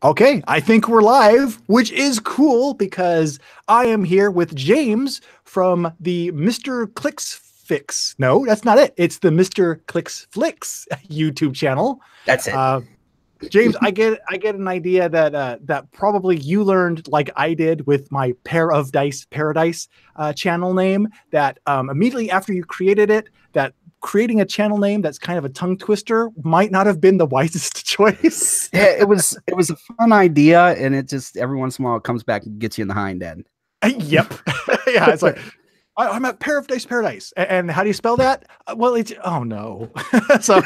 Okay, I think we're live, which is cool because I am here with James from the MrClixFlix. No, that's not it. It's the MrClixFlix YouTube channel. That's it. James, I get an idea that that probably you learned like I did with my Pair of Dice Paradise channel name. That immediately after you created it, that creating a channel name that's kind of a tongue twister might not have been the wisest choice. Yeah, it was a fun idea, and it just every once in a while it comes back and gets you in the hind end. Yep. Yeah, it's like I'm at Pair of Dice Paradise, and how do you spell that? Well, it's oh no. So,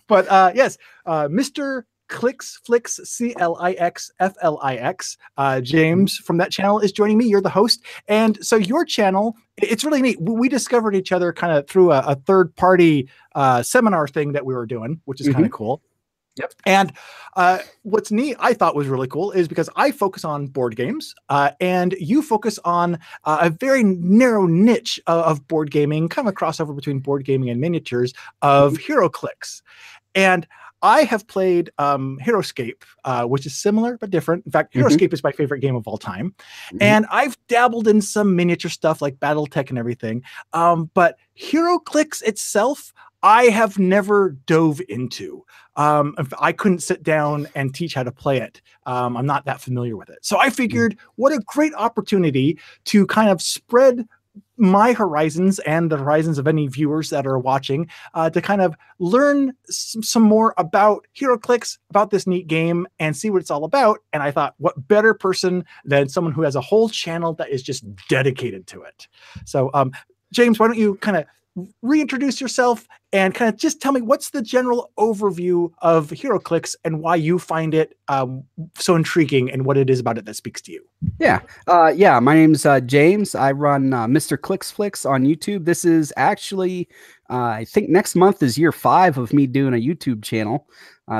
but yes, Mr. ClixFlix, ClixFlix. James from that channel is joining me. You're the host, and so your channel, it's really neat. We discovered each other kind of through a third-party seminar thing that we were doing, which is kind of cool. Yep. And what's neat, I thought was really cool, is because I focus on board games, and you focus on a very narrow niche of board gaming, kind of a crossover between board gaming and miniatures of HeroClix. And I have played HeroScape, which is similar but different. In fact, HeroScape is my favorite game of all time. And I've dabbled in some miniature stuff like BattleTech and everything. But HeroClix itself, I have never dove into. I couldn't sit down and teach how to play it. I'm not that familiar with it. So I figured what a great opportunity to kind of spread my horizons and the horizons of any viewers that are watching to kind of learn some more about HeroClix, about this neat game, and see what it's all about. And I thought, what better person than someone who has a whole channel that is just dedicated to it. So James, why don't you kind of reintroduce yourself and kind of just tell me what's the general overview of HeroClix and why you find it so intriguing and what it is about it that speaks to you. Yeah. My name's James. I run MrClixFlix on YouTube. This is actually, I think next month is year 5 of me doing a YouTube channel.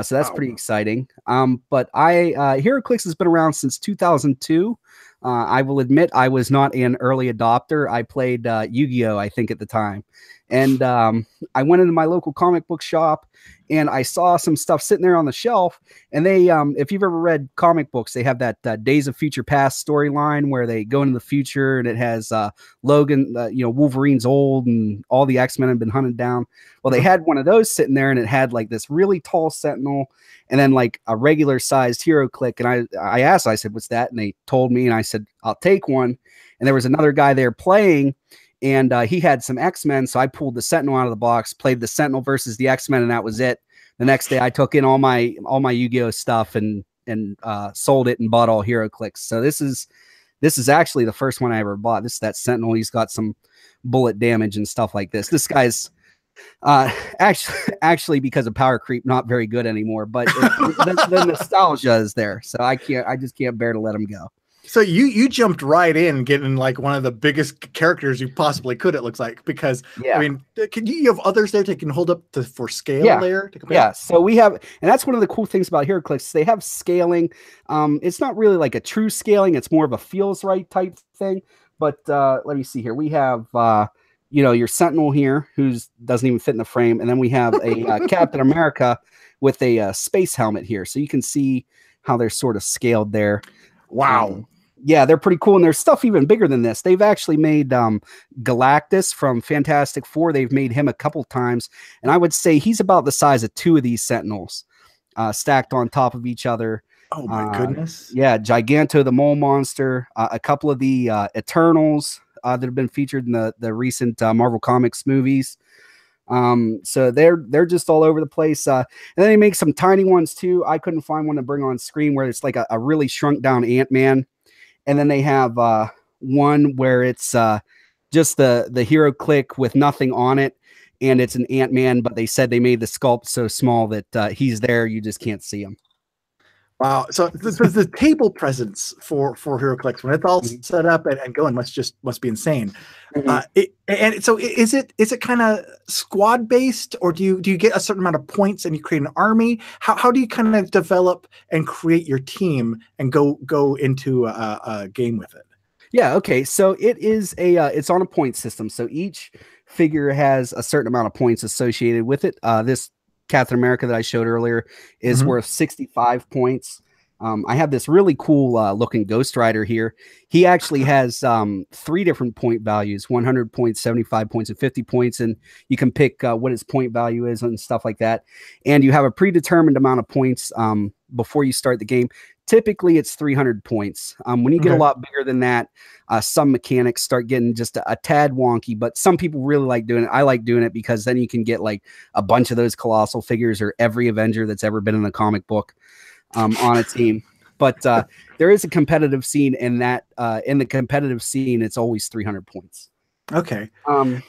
So that's pretty exciting. But HeroClix has been around since 2002. I will admit I was not an early adopter. I played Yu-Gi-Oh! I think at the time. And I went into my local comic book shop and I saw some stuff sitting there on the shelf. And they, if you've ever read comic books, they have that Days of Future Past storyline where they go into the future and it has Logan, Wolverine's old and all the X-Men have been hunted down. Well, they had one of those sitting there and it had like this really tall Sentinel and then like a regular sized HeroClix. And I asked, I said, what's that? And they told me, and I said, I'll take one. And there was another guy there playing, and he had some X-Men. So I pulled the Sentinel out of the box, played the Sentinel versus the X-Men, and that was it. The next day I took in all my Yu-Gi-Oh stuff and sold it and bought all HeroClix. So this is actually the first one I ever bought. This is that Sentinel. He's got some bullet damage and stuff like this. This guy's actually because of power creep, not very good anymore, but the nostalgia is there. So I just can't bear to let him go. So you jumped right in getting like one of the biggest characters you possibly could, it looks like, because I mean, can you have others there that can hold up for scale there to compare? Yeah, so we have, and that's one of the cool things about HeroClix. They have scaling. It's not really like a true scaling. It's more of a feels right type thing. But let me see here. We have your Sentinel here, who doesn't even fit in the frame. And then we have a Captain America with a space helmet here. So you can see how they're sort of scaled there. Wow. Yeah, they're pretty cool. And there's stuff even bigger than this. They've actually made Galactus from Fantastic Four. They've made him a couple times. And I would say he's about the size of 2 of these Sentinels stacked on top of each other. Oh, my goodness. Yeah, Giganto the Mole Monster, a couple of the Eternals that have been featured in the recent Marvel Comics movies. So they're just all over the place. And then they make some tiny ones too. I couldn't find one to bring on screen where it's like a really shrunk down Ant-Man. And then they have one where it's just the HeroClix with nothing on it. And it's an Ant-Man, but they said they made the sculpt so small that he's there. You just can't see him. Wow. So the table presence for HeroClix, when it's all set up and going, must be insane. So is it kind of squad based, or do you get a certain amount of points and you create an army? How do you kind of develop and create your team and go into a game with it? Yeah. Okay. So it is it's on a point system. So each figure has a certain amount of points associated with it. This Captain America that I showed earlier is worth 65 points. I have this really cool looking Ghost Rider here. He actually has 3 different point values: 100 points, 75 points, and 50 points. And you can pick what his point value is and stuff like that. And you have a predetermined amount of points before you start the game. Typically, it's 300 points. When you get a lot bigger than that, some mechanics start getting just a tad wonky, but some people really like doing it. I like doing it because then you can get like a bunch of those colossal figures or every Avenger that's ever been in a comic book on a team. But there is a competitive scene in that. In the competitive scene, it's always 300 points. Okay. And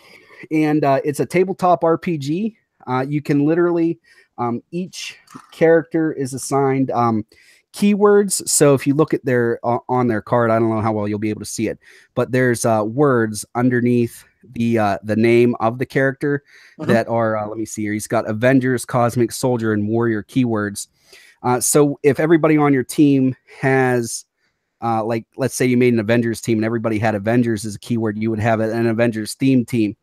it's a tabletop RPG. You can literally, each character is assigned keywords. So if you look at their on their card, I don't know how well you'll be able to see it, but there's words underneath the name of the character that are, let me see here. He's got Avengers, Cosmic Soldier, and Warrior keywords. So if everybody on your team has, like, let's say you made an Avengers team and everybody had Avengers as a keyword, you would have an Avengers theme team.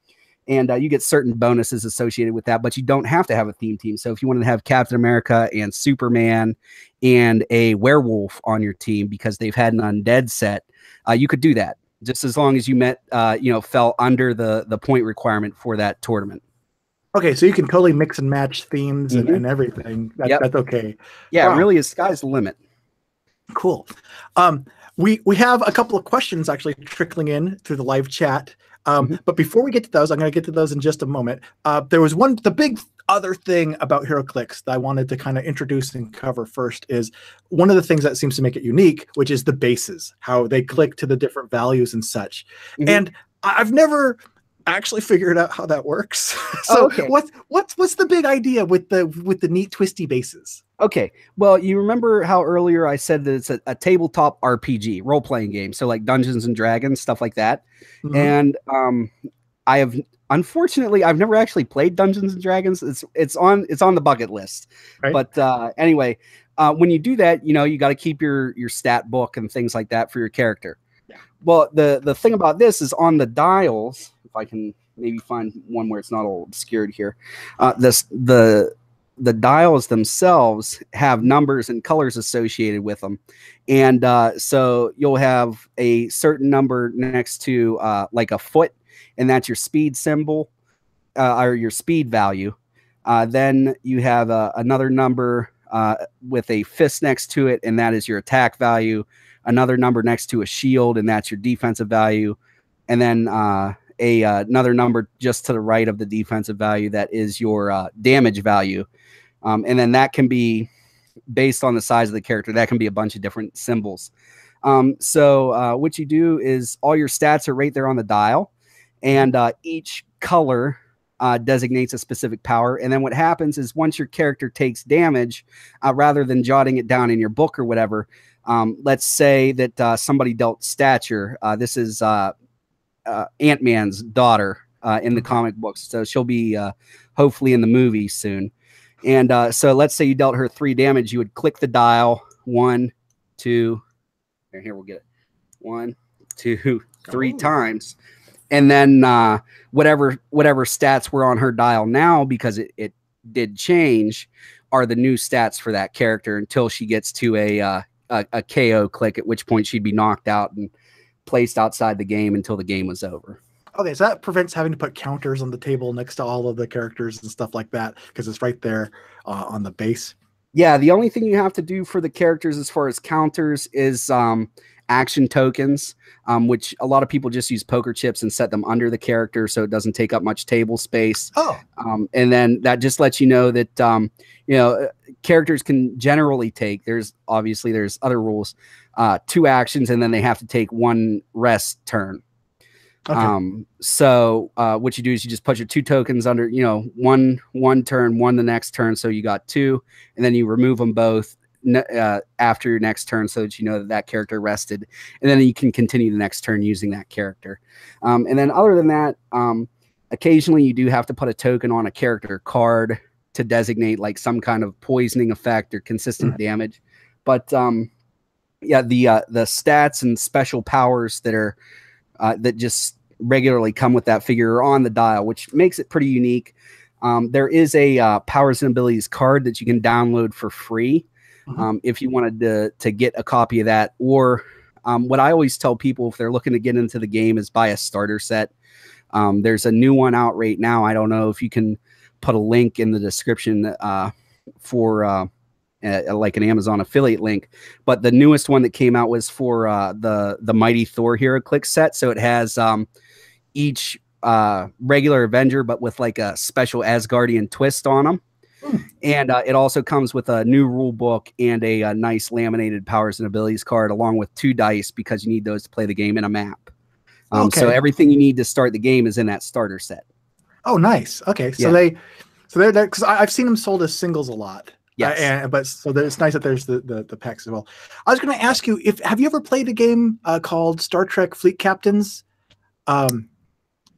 And you get certain bonuses associated with that, but you don't have to have a theme team. So if you wanted to have Captain America and Superman and a werewolf on your team because they've had an undead set, you could do that just as long as you met, fell under the point requirement for that tournament. Okay, so you can totally mix and match themes and everything. That's okay. Yeah, wow. It really is sky's the limit. Cool. We have a couple of questions actually trickling in through the live chat. But before we get to those, I'm going to get to those in just a moment. There was the big other thing about HeroClix that I wanted to kind of introduce and cover first is one of the things that seems to make it unique, which is the bases, how they click to the different values and such. And I've never actually figured out how that works. So what's the big idea with the neat twisty bases? Okay, well, you remember how earlier I said that it's a tabletop RPG role-playing game, so like Dungeons and Dragons, stuff like that. And I have, unfortunately, I've never actually played Dungeons and Dragons. It's on the bucket list. Right. But anyway, when you do that, you got to keep your stat book and things like that for your character. Yeah. Well, the thing about this is on the dials. If I can maybe find one where it's not all obscured here, the dials themselves have numbers and colors associated with them. And so you'll have a certain number next to like a foot, and that's your speed symbol or your speed value. Then you have another number with a fist next to it, and that is your attack value. Another number next to a shield, and that's your defensive value. And then another number just to the right of the defensive value, that is your damage value. And then that can be based on the size of the character. That can be a bunch of different symbols. So what you do is all your stats are right there on the dial, and each color designates a specific power. And then what happens is once your character takes damage, rather than jotting it down in your book or whatever, let's say that somebody dealt stature. This is Ant-Man's daughter in the comic books. So she'll be hopefully in the movie soon. And so let's say you dealt her 3 damage. You would click the dial 1, 2. Here we'll get it. 1, 2, 3 times. And then whatever stats were on her dial now, because it did change, are the new stats for that character until she gets to a KO click, at which point she'd be knocked out and placed outside the game until the game was over. Okay, so that prevents having to put counters on the table next to all of the characters and stuff like that, because it's right there on the base. Yeah, the only thing you have to do for the characters as far as counters is action tokens, which a lot of people just use poker chips and set them under the character so it doesn't take up much table space. And then that just lets you know that characters can generally take, there's other rules, 2 actions, and then they have to take 1 rest turn. Okay. So what you do is you just put your 2 tokens under, one turn, 1 the next turn. So you got 2, and then you remove them both after your next turn so that you know that character rested. And then you can continue the next turn using that character. And then other than that, occasionally you do have to put a token on a character card to designate like some kind of poisoning effect or consistent damage. But yeah, the stats and special powers that are that just regularly come with that figure are on the dial, which makes it pretty unique. There is a powers and abilities card that you can download for free if you wanted to get a copy of that. Or what I always tell people if they're looking to get into the game is buy a starter set. There's a new one out right now. I don't know if you can put a link in the description for like an Amazon affiliate link, but the newest one that came out was for the Mighty Thor HeroClix set. So it has each regular Avenger, but with like a special Asgardian twist on them. And it also comes with a new rule book and a nice laminated powers and abilities card, along with 2 dice, because you need those to play the game in a map. So everything you need to start the game is in that starter set. Oh, nice. Okay, so they're because I've seen them sold as singles a lot. Yes. But so it's nice that there's the packs as well. I was going to ask you, have you ever played a game called Star Trek Fleet Captains?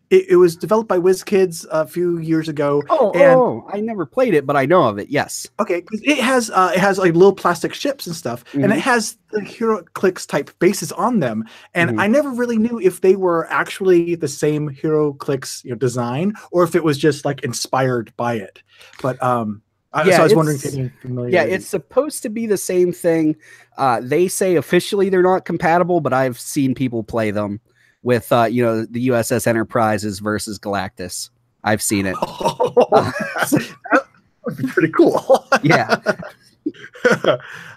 It was developed by WizKids a few years ago. I never played it, but I know of it. Yes. Okay, because it has like little plastic ships and stuff, and it has the HeroClix type bases on them. And I never really knew if they were actually the same HeroClix design, or if it was just like inspired by it. But so I was wondering if you're familiar. Yeah, it's supposed to be the same thing. They say officially they're not compatible, but I've seen people play them with the USS Enterprises versus Galactus. I've seen it. That would be pretty cool. Yeah.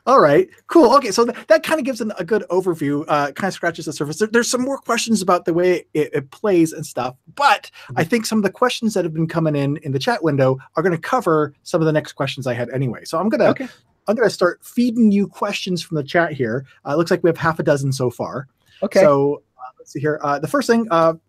All right, cool. Okay, so that kind of gives a good overview, kind of scratches the surface. There's some more questions about the way it plays and stuff, but I think some of the questions that have been coming in the chat window are going to cover some of the next questions I had anyway. So I'm going to start feeding you questions from the chat here. It looks like we have half a dozen so far. Okay. So let's see here. The first thing,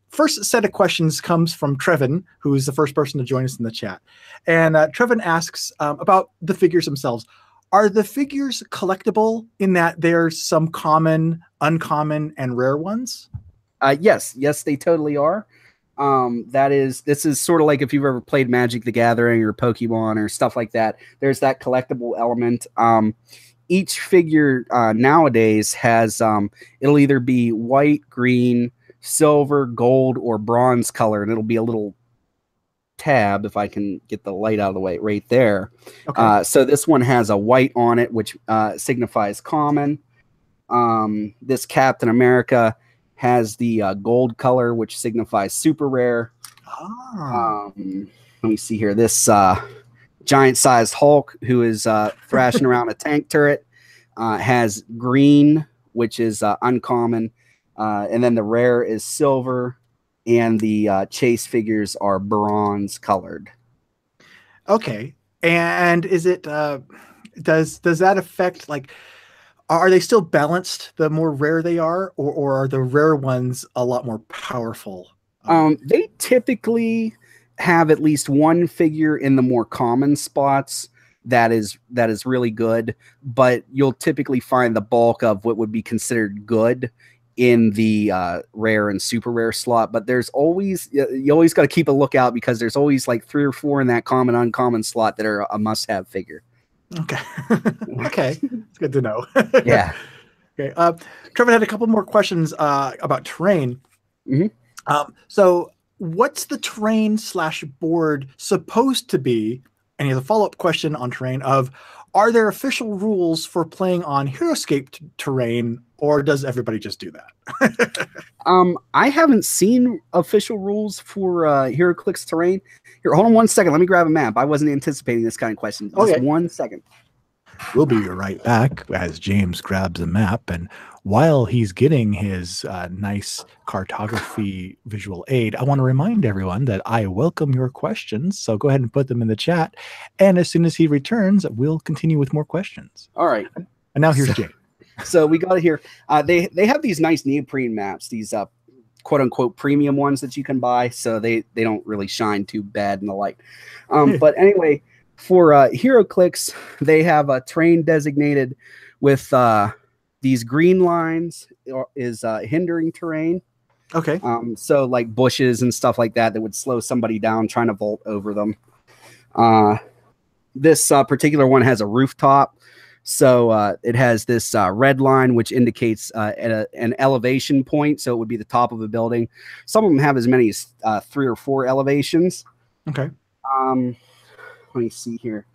first set of questions comes from Trevin, who's the first person to join us in the chat. And Trevin asks about the figures themselves. Are the figures collectible in that there's some common, uncommon, and rare ones? Yes, they totally are. This is sort of like if you've ever played Magic the Gathering or Pokemon or stuff like that. There's that collectible element. Each figure nowadays has it'll either be white, green, silver, gold, or bronze color, and it'll be a little tab, if I can get the light out of the way, right there. Okay. So this one has a white on it, which signifies common. This Captain America has the gold color, which signifies super rare. Let me see here. This giant-sized Hulk, who is thrashing around a tank turret, has green, which is uncommon. And then the rare is silver, and the chase figures are bronze colored. Okay. And is it does that affect, like, are they still balanced the more rare they are, or are the rare ones a lot more powerful? They typically have at least one figure in the more common spots that is really good, but you'll typically find the bulk of what would be considered good in the rare and super rare slot. But there's always, you always got to keep a lookout, because there's always like 3 or 4 in that common uncommon slot that are a must-have figure. Okay. Okay, it's good to know. Yeah. Okay. Trevor had a couple more questions about terrain. So what's the terrain / board supposed to be? And he has a follow-up question on terrain of, are there official rules for playing on HeroScape terrain, or does everybody just do that? I haven't seen official rules for HeroClix terrain. Here, hold on 1 second. Let me grab a map. I wasn't anticipating this kind of question. Just 1 second. We'll be right back as James grabs a map, and while he's getting his nice cartography visual aid, I want to remind everyone that I welcome your questions, so go ahead and put them in the chat, and as soon as he returns, we'll continue with more questions. All right. And now here's James. So we got here. They have these nice neoprene maps, these quote unquote premium ones that you can buy, so they don't really shine too bad in the light. But anyway, for HeroClix, they have a terrain designated with these green lines is hindering terrain. Okay. So like bushes and stuff like that would slow somebody down trying to vault over them. This particular one has a rooftop. So it has this red line, which indicates an elevation point. So it would be the top of a building. Some of them have as many as 3 or 4 elevations. Okay. Let me see here.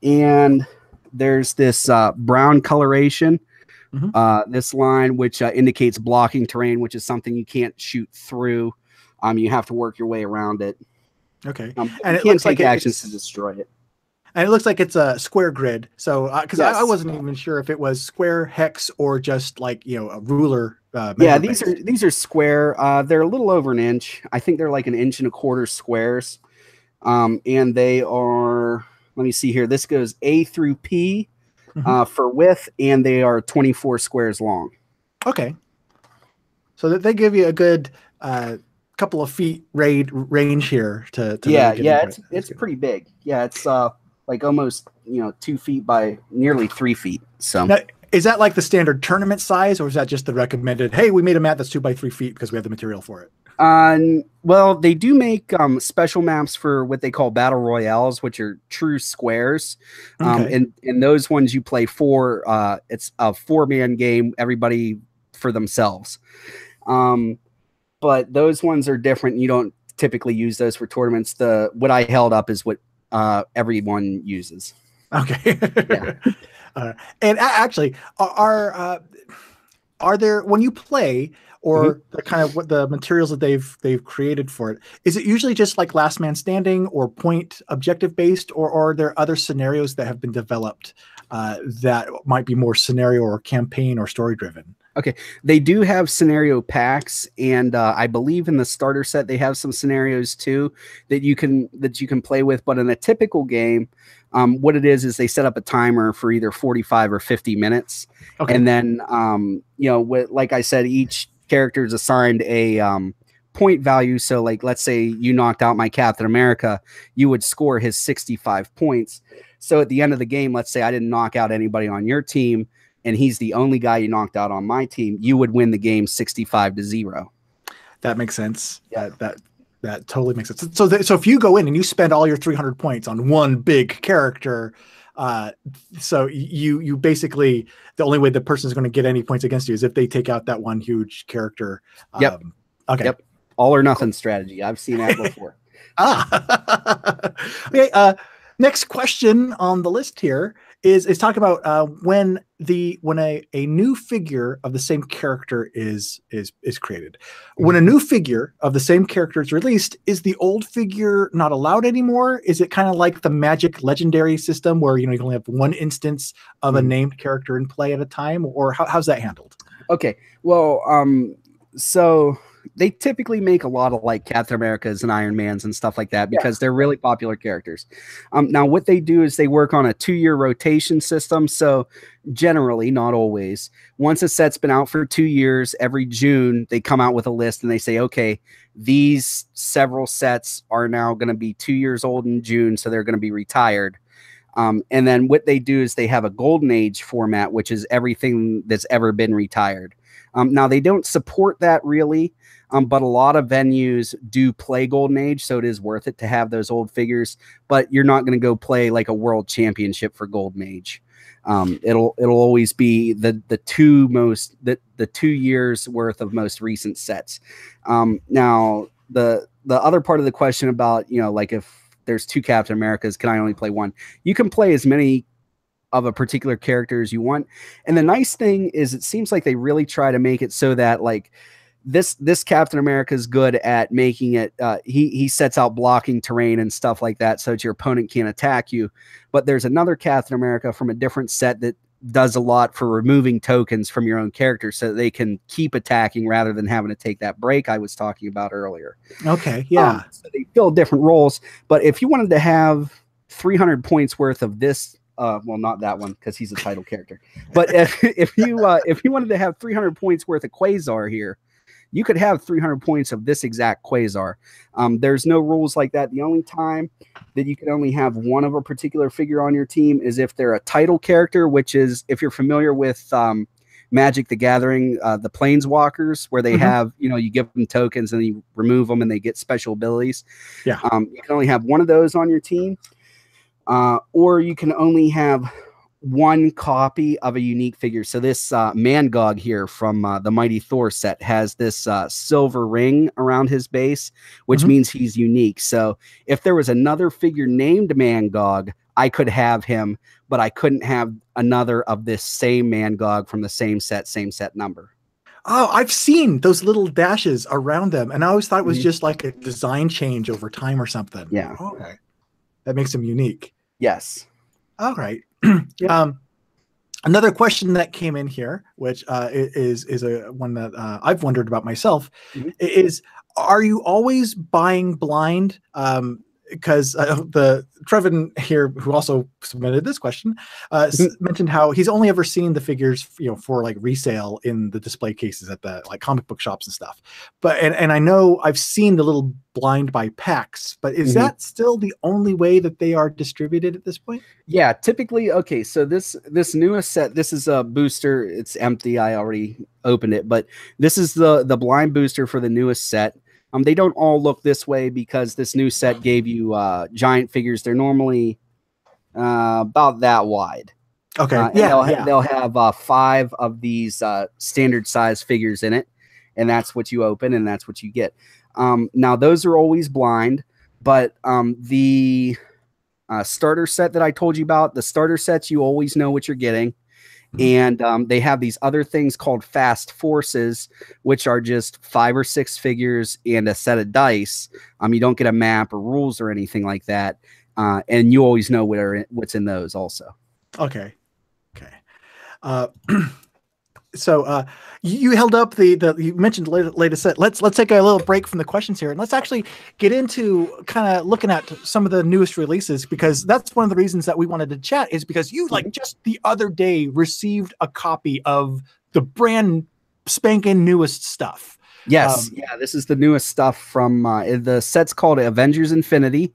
And there's this brown coloration, this line, which indicates blocking terrain, which is something you can't shoot through. You have to work your way around it. Okay. And it looks like actions to destroy it. And it looks like it's a square grid. So, because I wasn't even sure if it was square, hex, or just like, you know, a ruler. Yeah, these are square. They're a little over an inch. I think they're like 1 1/4 inch squares. And they are, let me see here. This goes A through P for width, and they are 24 squares long. Okay. So that they give you a good couple of feet range here to it's pretty big. Yeah, it's like almost 2 feet by nearly 3 feet. So now, is that like the standard tournament size, or is that just the recommended? Hey, we made a map that's 2 by 3 feet because we have the material for it. Well, they do make special maps for what they call battle royales, which are true squares. And those ones you play for. It's a 4-man game, everybody for themselves. But those ones are different. You don't typically use those for tournaments. What I held up is what everyone uses. Okay. And actually, are there, when you play, or the kind of what the materials that they've created for it, is it usually just like last man standing or point objective based, or are there other scenarios that have been developed that might be more scenario or campaign or story driven? Okay, they do have scenario packs, and I believe in the starter set they have some scenarios too that you can play with. But in a typical game, what it is they set up a timer for either 45 or 50 minutes, and then like I said, each character is assigned a point value. So, like, let's say you knocked out my Captain America, you would score his 65 points. So at the end of the game, let's say I didn't knock out anybody on your team, and he's the only guy you knocked out on my team, you would win the game 65-0. That makes sense. Yeah, that totally makes sense. So if you go in and you spend all your 300 points on one big character, so you basically, the only way the person is going to get any points against you is if they take out that one huge character. Yep. Okay. Yep. All or nothing strategy. I've seen that before. Okay. Next question on the list here is talking about when a new figure of the same character is created. When a new figure of the same character is released, is the old figure not allowed anymore? Is it kind of like the Magic Legendary system where you can only have one instance of a named character in play at a time, or how's that handled? Okay, well, so they typically make a lot of like Captain Americas and Iron Mans and stuff like that because they're really popular characters. Now what they do is they work on a 2-year rotation system. So generally, not always, once a set's been out for 2 years, every June they come out with a list and they say, okay, these several sets are now going to be 2 years old in June, so they're going to be retired. And then what they do is they have a Golden Age format, which is everything that's ever been retired. Now they don't support that really, but a lot of venues do play Golden Age, so it is worth it to have those old figures. But you're not going to go play like a World Championship for Golden Age. It'll always be the 2 years worth of most recent sets. Now the other part of the question about like if there's 2 Captain Americas, can I only play one? You can play as many of a particular character as you want. And the nice thing is it seems like they really try to make it so that like this Captain America is good at making it, he sets out blocking terrain and stuff like that so that your opponent can't attack you. But there's another Captain America from a different set that does a lot for removing tokens from your own character so that they can keep attacking rather than having to take that break I was talking about earlier. Okay, yeah. So they fill different roles. But if you wanted to have 300 points worth of this, well, not that one because he's a title character. But if you wanted to have 300 points worth of Quasar here, you could have 300 points of this exact Quasar. There's no rules like that. The only time that you can only have one of a particular figure on your team is if they're a title character, which is, if you're familiar with Magic the Gathering, the Planeswalkers, where they have, you give them tokens and you remove them and they get special abilities. Yeah. You can only have one of those on your team. Or you can only have one copy of a unique figure. So this Mangog here from the Mighty Thor set has this silver ring around his base, which means he's unique. So if there was another figure named Mangog, I could have him, but I couldn't have another of this same Mangog from the same set number. Oh, I've seen those little dashes around them, and I always thought it was just like a design change over time or something. Yeah. Okay. That makes them unique. Yes. All right. Another question that came in here, which is a one that I've wondered about myself, is: are you always buying blind? Because the Trevin here, who also submitted this question, mentioned how he's only ever seen the figures, for like resale in the display cases at the like comic book shops and stuff. But and I know I've seen the little blind buy packs, but is that still the only way that they are distributed at this point? Yeah, typically. Okay, so this newest set, this is a booster. It's empty. I already opened it, but this is the blind booster for the newest set. They don't all look this way because this new set gave you giant figures. They're normally about that wide. Okay. They'll have 5 of these standard size figures in it, and that's what you open, and that's what you get. Now those are always blind, but the starter set that I told you about, the starter sets, you always know what you're getting. And they have these other things called fast forces, which are just 5 or 6 figures and a set of dice. You don't get a map or rules or anything like that. And you always know what's in those also. Okay. So you held up you mentioned the latest set. Let's take a little break from the questions here, and let's actually get into kind of looking at some of the newest releases, because that's one of the reasons that we wanted to chat, is because you like just the other day received a copy of the brand spanking newest stuff. Yes. This is the newest stuff from the set's called Avengers Infinity.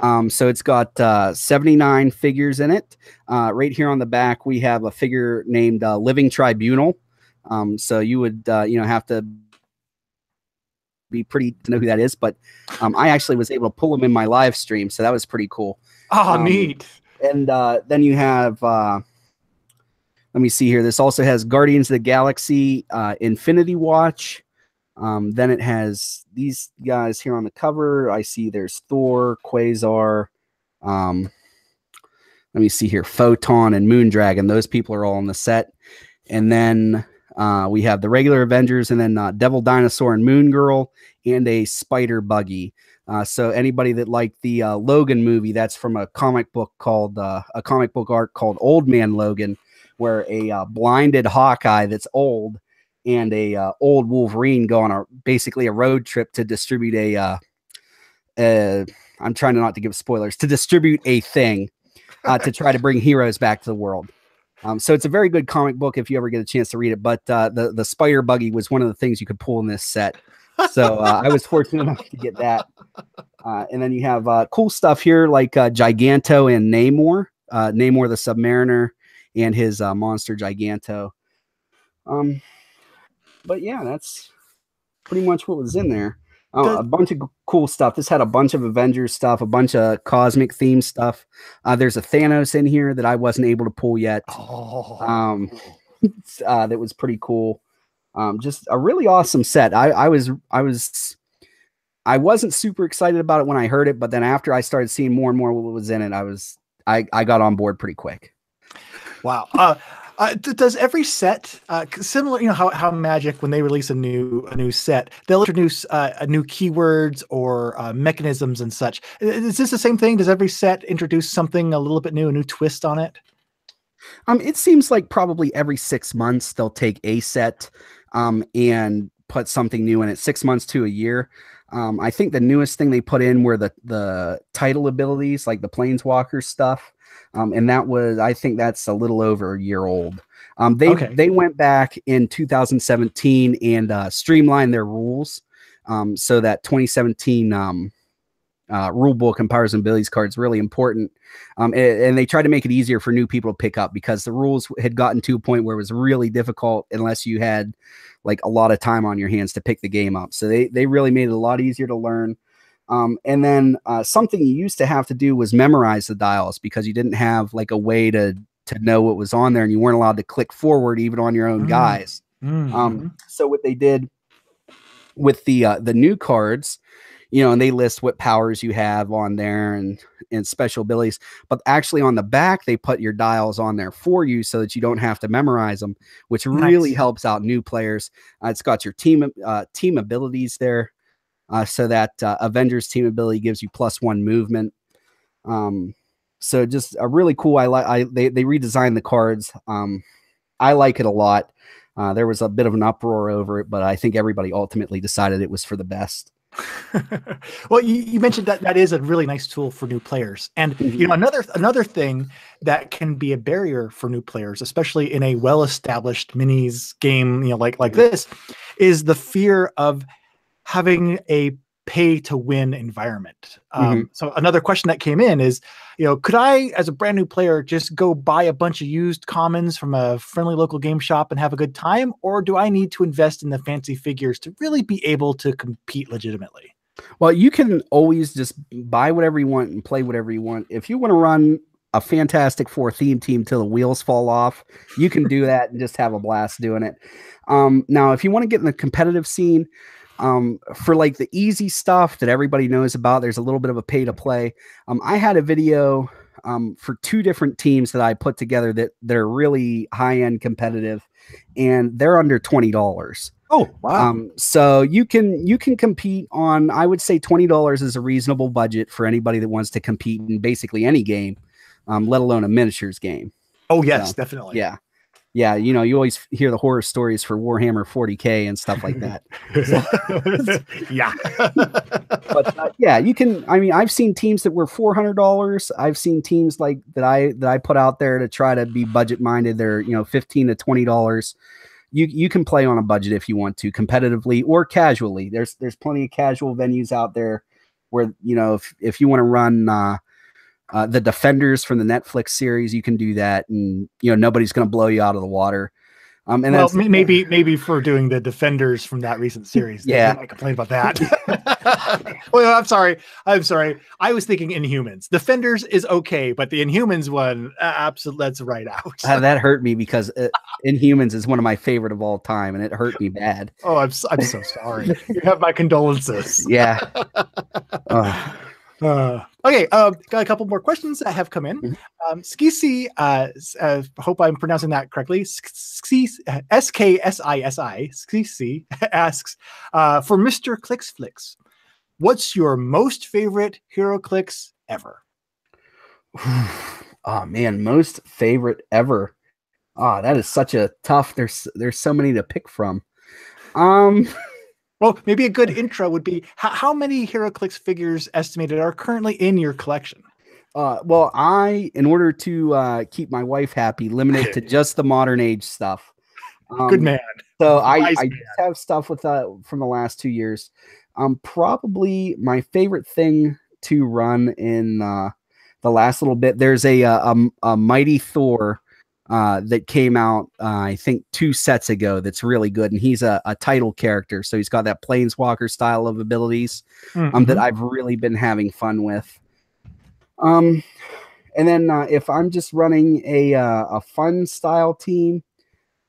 So it's got 79 figures in it. Right here on the back, we have a figure named Living Tribunal. So you would, have to be pretty to know who that is. But I actually was able to pull him in my live stream. So that was pretty cool. Oh, neat. And then you have, let me see here. This also has Guardians of the Galaxy Infinity Watch. Then it has these guys here on the cover. I see there's Thor, Quasar. Let me see here, Photon and Moondragon. Those people are all on the set. And then we have the regular Avengers, and then Devil Dinosaur and Moon Girl, and a Spider Buggy. So anybody that liked the Logan movie, that's from a comic book arc called Old Man Logan, where a blinded Hawkeye that's old and a old Wolverine go on basically a road trip to distribute I'm trying not to give spoilers, to distribute a thing to try to bring heroes back to the world. So it's a very good comic book if you ever get a chance to read it. But the Spider Buggy was one of the things you could pull in this set. So I was fortunate enough to get that. And then you have cool stuff here like Giganto and Namor, Namor the Submariner and his monster Giganto. But yeah, that's pretty much what was in there. A bunch of cool stuff. This had a bunch of Avengers stuff, a bunch of cosmic theme stuff. There's a Thanos in here that I wasn't able to pull yet. That was pretty cool. Just a really awesome set. I wasn't super excited about it when I heard it, but then after I started seeing more and more what was in it, I got on board pretty quick. Wow. Does every set similar? How Magic, when they release a new set, they'll introduce new keywords or mechanisms and such. Is this the same thing? Does every set introduce something a little bit new, a new twist on it? It seems like probably every 6 months they'll take a set and put something new in it. 6 months to a year. I think the newest thing they put in were the title abilities, like the Planeswalker stuff. And I think that's a little over a year old. They went back in 2017 and streamlined their rules. So that 2017 rule book and powers and abilities card is really important. And they tried to make it easier for new people to pick up, because the rules had gotten to a point where it was really difficult unless you had like a lot of time on your hands to pick the game up. So they really made it a lot easier to learn. And then something you used to have to do was memorize the dials, because you didn't have like a way to to know what was on there, and you weren't allowed to click forward even on your own guys. So what they did with the new cards, you know, and they list what powers you have on there and special abilities, but actually on the back they put your dials on there for you so that you don't have to memorize them, which really helps out new players. It's got your team abilities there, so that Avengers team ability gives you +1 movement. So just a really cool. They redesigned the cards. I like it a lot. There was a bit of an uproar over it, but I think everybody ultimately decided it was for the best. Well, you mentioned that is a really nice tool for new players, and you know, another thing that can be a barrier for new players, especially in a well-established minis game, you know, like this, is the fear of having a pay-to-win environment. So another question that came in is, you know, could I, as a brand new player, just go buy a bunch of used commons from a friendly local game shop and have a good time? Or do I need to invest in the fancy figures to really be able to compete legitimately? Well, you can always just buy whatever you want and play whatever you want. If you want to run a Fantastic Four theme team till the wheels fall off, you can do that and just have a blast doing it. Now, if you want to get in the competitive scene, for like the easy stuff that everybody knows about, there's a little bit of a pay to play. I had a video for 2 different teams that I put together that are really high end competitive, and they're under $20. Oh, wow. So you can compete on, I would say $20 is a reasonable budget for anybody that wants to compete in basically any game, let alone a miniatures game. Oh, yes, definitely. Yeah. Yeah, you know, you always hear the horror stories for Warhammer 40K and stuff like that. Yeah. But yeah, you can, I mean, I've seen teams that were $400. I've seen teams like that I put out there to try to be budget minded. They're, you know, $15 to $20. You can play on a budget if you want to, competitively or casually. There's plenty of casual venues out there where, you know, if you want to run the Defenders from the Netflix series, you can do that, and you know, nobody's going to blow you out of the water. And well, maybe for doing the Defenders from that recent series, yeah, I complain about that. Well, I'm sorry. I was thinking Inhumans. Defenders is okay, but the Inhumans one, absolutely, that's right out. That hurt me because Inhumans is one of my favorite of all time, and it hurt me bad. Oh, I'm so sorry. You have my condolences. Yeah. Okay, got a couple more questions that have come in. Skisi, hope I'm pronouncing that correctly. Skisi, Skisi asks, for MrClixFlix, what's your most favorite HeroClix ever? Oh man, most favorite ever. Oh, that is such a tough. There's so many to pick from. Well, maybe a good intro would be how many HeroClix figures estimated are currently in your collection? Well, in order to keep my wife happy, limited to just the modern age stuff. Good man. So I just have stuff with from the last 2 years. Probably my favorite thing to run in the last little bit. There's a Mighty Thor that came out, I think 2 sets ago. That's really good, and he's a title character, so he's got that Planeswalker style of abilities that I've really been having fun with. And then if I'm just running a fun style team,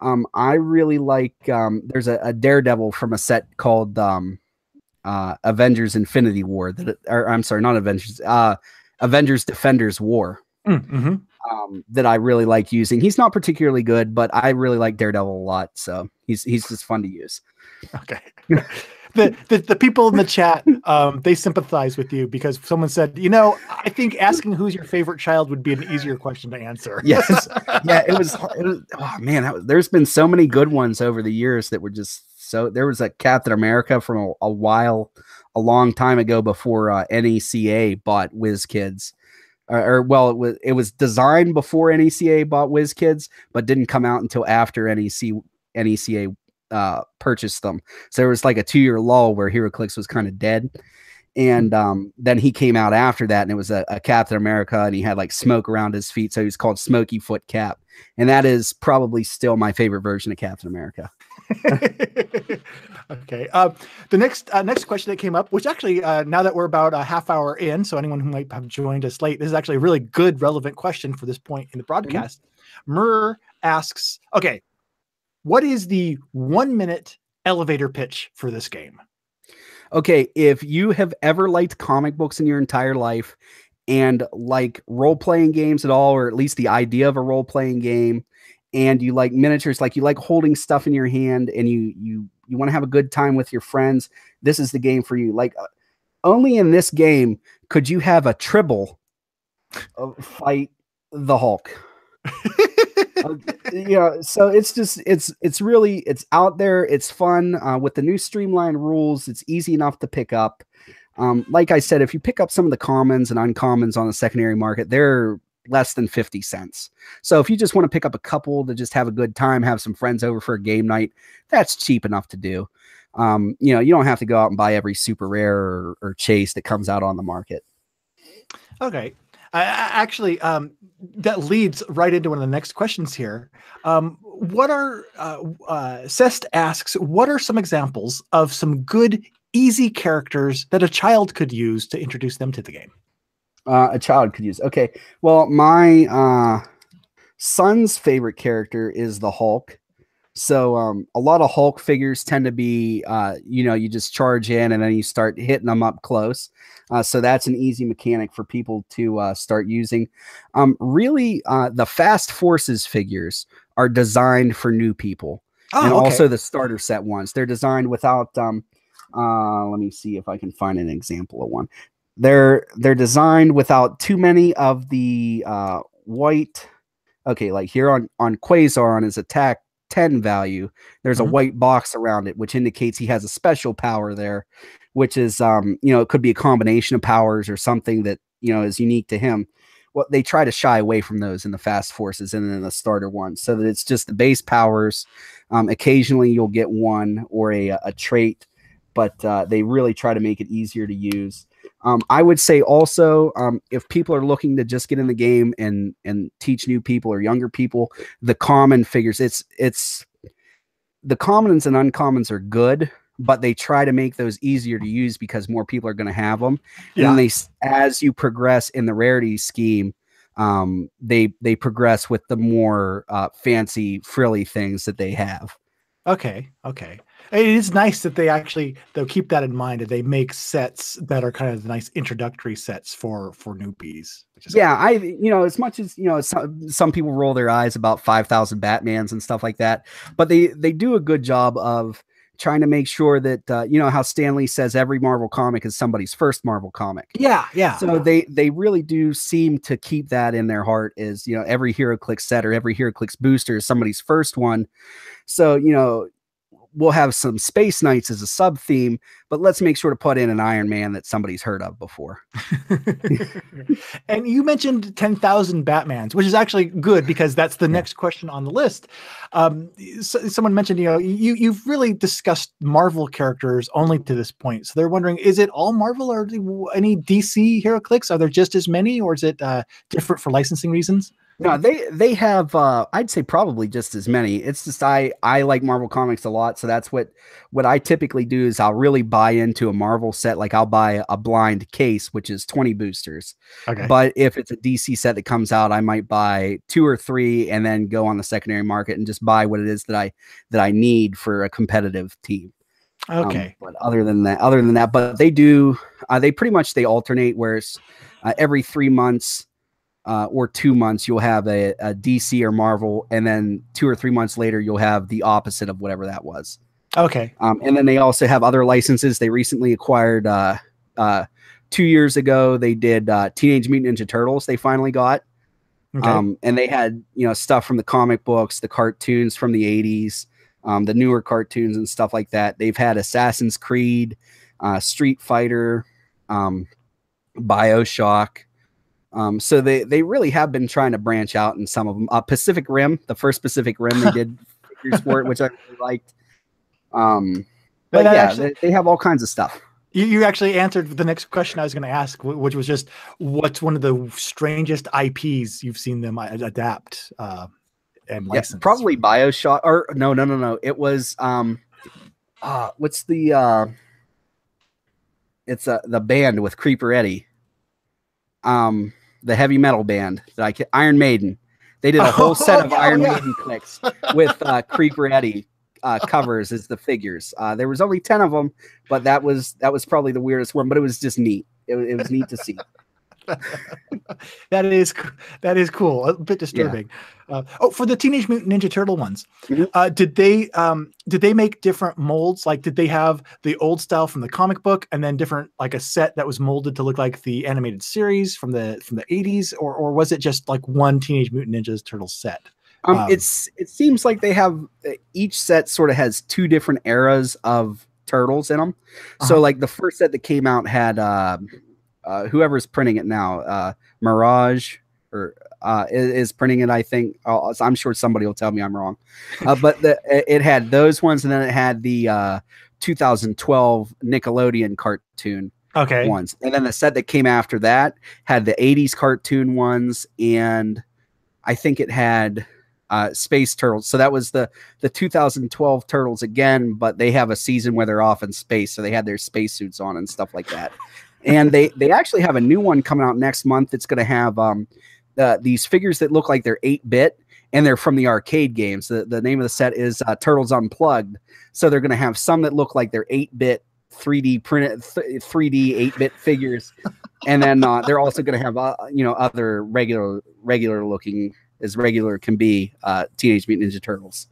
I really like. There's a Daredevil from a set called Avengers Infinity War. I'm sorry, not Avengers. Avengers Defenders War. That I really like using. He's not particularly good, but I really like Daredevil a lot, so he's just fun to use. Okay. The people in the chat, they sympathize with you because someone said, you know, I think asking who's your favorite child would be an easier question to answer. Yes. Yeah, it was oh man, there's been so many good ones over the years that were just so. There was a Captain America from a long time ago before NECA bought WizKids. Well, it was designed before NECA bought WizKids, but didn't come out until after NECA purchased them. So there was like a 2-year lull where HeroClix was kind of dead. And then he came out after that, and it was a Captain America, and he had like smoke around his feet. So he was called Smoky Foot Cap. And that is probably still my favorite version of Captain America. Okay. The next question that came up, which actually, now that we're about a half hour in, so anyone who might have joined us late, this is actually a really good, relevant question for this point in the broadcast. Mur asks, okay, what is the 1 minute elevator pitch for this game? Okay, if you have ever liked comic books in your entire life and like role-playing games at all, or at least the idea of a role-playing game, and you like miniatures, like you like holding stuff in your hand, and you want to have a good time with your friends, this is the game for you. Like only in this game could you have a Tribble fight the Hulk. So it's just it's really out there. It's fun with the new streamlined rules. It's easy enough to pick up. Like I said, if you pick up some of the commons and uncommons on the secondary market, they're less than 50 cents. So if you just want to pick up a couple to just have a good time, have some friends over for a game night, that's cheap enough to do. You don't have to go out and buy every super rare or chase that comes out on the market. Okay. Actually, that leads right into one of the next questions here. What are Cest asks, what are some examples of some good, easy characters that a child could use to introduce them to the game? A child could use. Okay. Well, my son's favorite character is the Hulk. So a lot of Hulk figures tend to be, you just charge in and then you start hitting them up close. So that's an easy mechanic for people to start using. Really, the Fast Forces figures are designed for new people. And also the starter set ones. They're designed without, let me see if I can find an example of one. They're designed without too many of the white. Okay, like here on Quasar on his attack 10 value, there's a white box around it, which indicates he has a special power there, which is, it could be a combination of powers or something that, is unique to him. Well, they try to shy away from those in the Fast Forces and in the starter ones so that it's just the base powers. Occasionally you'll get one or a trait, but they really try to make it easier to use. I would say also, if people are looking to just get in the game and teach new people or younger people, the common figures, it's the commons and uncommons are good, but they try to make those easier to use because more people are going to have them. Yeah. And then as you progress in the rarity scheme, they progress with the more fancy frilly things that they have. Okay. It is nice that they'll keep that in mind, that they make sets that are kind of nice introductory sets for newbies. Yeah, as much as some people roll their eyes about 5,000 Batmans and stuff like that, but they do a good job of trying to make sure that how Stan Lee says every Marvel comic is somebody's first Marvel comic. Yeah. So they really do seem to keep that in their heart, is every HeroClix set or every HeroClix booster is somebody's first one. So we'll have some Space Knights as a sub theme, but let's make sure to put in an Iron Man that somebody's heard of before. And you mentioned 10,000 Batmans, which is actually good because that's the next question on the list. Someone mentioned, you've really discussed Marvel characters only to this point. So they're wondering, is it all Marvel or any DC HeroClix? Are there just as many, or is it different for licensing reasons? No, they have, I'd say probably just as many. It's just, I like Marvel comics a lot. So that's what I typically do is I'll really buy into a Marvel set. Like I'll buy a blind case, which is 20 boosters. Okay. But if it's a DC set that comes out, I might buy 2 or 3 and then go on the secondary market and just buy what it is that I need for a competitive team. Okay. But other than that, but they do, they pretty much, they alternate, whereas every 3 months, or 2 months, you'll have a DC or Marvel, and then 2 or 3 months later, you'll have the opposite of whatever that was. Okay. And then they also have other licenses. They recently acquired 2 years ago. They did Teenage Mutant Ninja Turtles. They finally got, and they had stuff from the comic books, the cartoons from the 80s, the newer cartoons and stuff like that. They've had Assassin's Creed, Street Fighter, BioShock. So they really have been trying to branch out in some of them. Pacific Rim, the first Pacific Rim, they did figures for it, which I really liked. But yeah, actually, they have all kinds of stuff. You actually answered the next question I was going to ask, which was just, what's one of the strangest IPs you've seen them adapt and license? Yeah, probably BioShock, or no. It was what's the it's the band with Creeper Eddie. The heavy metal band that Iron Maiden. They did a whole set of yeah, Iron Maiden clicks with Creeper Eddie covers as the figures. There was only 10 of them, but that was probably the weirdest one. But it was just neat. It was neat to see. that is cool. A bit disturbing. Yeah. For the Teenage Mutant Ninja Turtle ones, did they make different molds? Like, did they have the old style from the comic book, and then different, like a set that was molded to look like the animated series from the 80s, or was it just like one Teenage Mutant Ninja Turtle set? It seems like they have each set sort of has two different eras of turtles in them. So like the first set that came out had whoever's printing it now, Mirage or is printing it, I think. I'm sure somebody will tell me I'm wrong. But it had those ones, and then it had the 2012 Nickelodeon cartoon ones. And then the set that came after that had the 80s cartoon ones, and I think it had Space Turtles. So that was the 2012 Turtles again, but they have a season where they're off in space, so they had their spacesuits on and stuff like that. And they actually have a new one coming out next month. It's going to have these figures that look like they're 8-bit, and they're from the arcade games. The name of the set is Turtles Unplugged. So they're going to have some that look like they're 8-bit 3D printed 3D 8-bit figures, and then they're also going to have other regular looking, as regular can be, Teenage Mutant Ninja Turtles.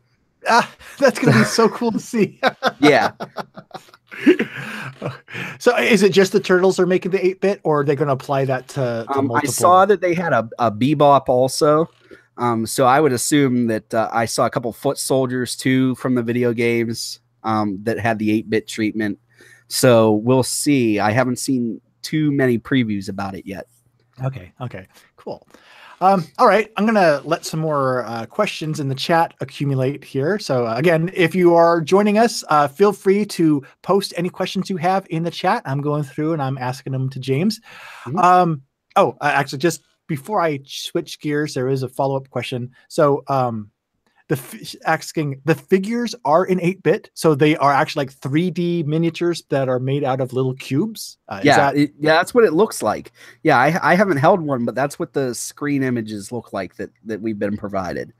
That's going to be so cool to see. Yeah. So is it just the Turtles are making the 8-bit, or are they going to apply that to multiple? I saw that they had a Bebop also. So I would assume that I saw a couple Foot Soldiers too from the video games that had the 8-bit treatment. So we'll see. I haven't seen too many previews about it yet. Okay, cool. All right, I'm going to let some more questions in the chat accumulate here. So again, if you are joining us, feel free to post any questions you have in the chat. I'm going through and I'm asking them to James. Actually, just before I switch gears, there is a follow-up question. So asking, the figures are in 8-bit, so they are actually like 3D miniatures that are made out of little cubes. That's what it looks like. Yeah, I haven't held one, but that's what the screen images look like that we've been provided.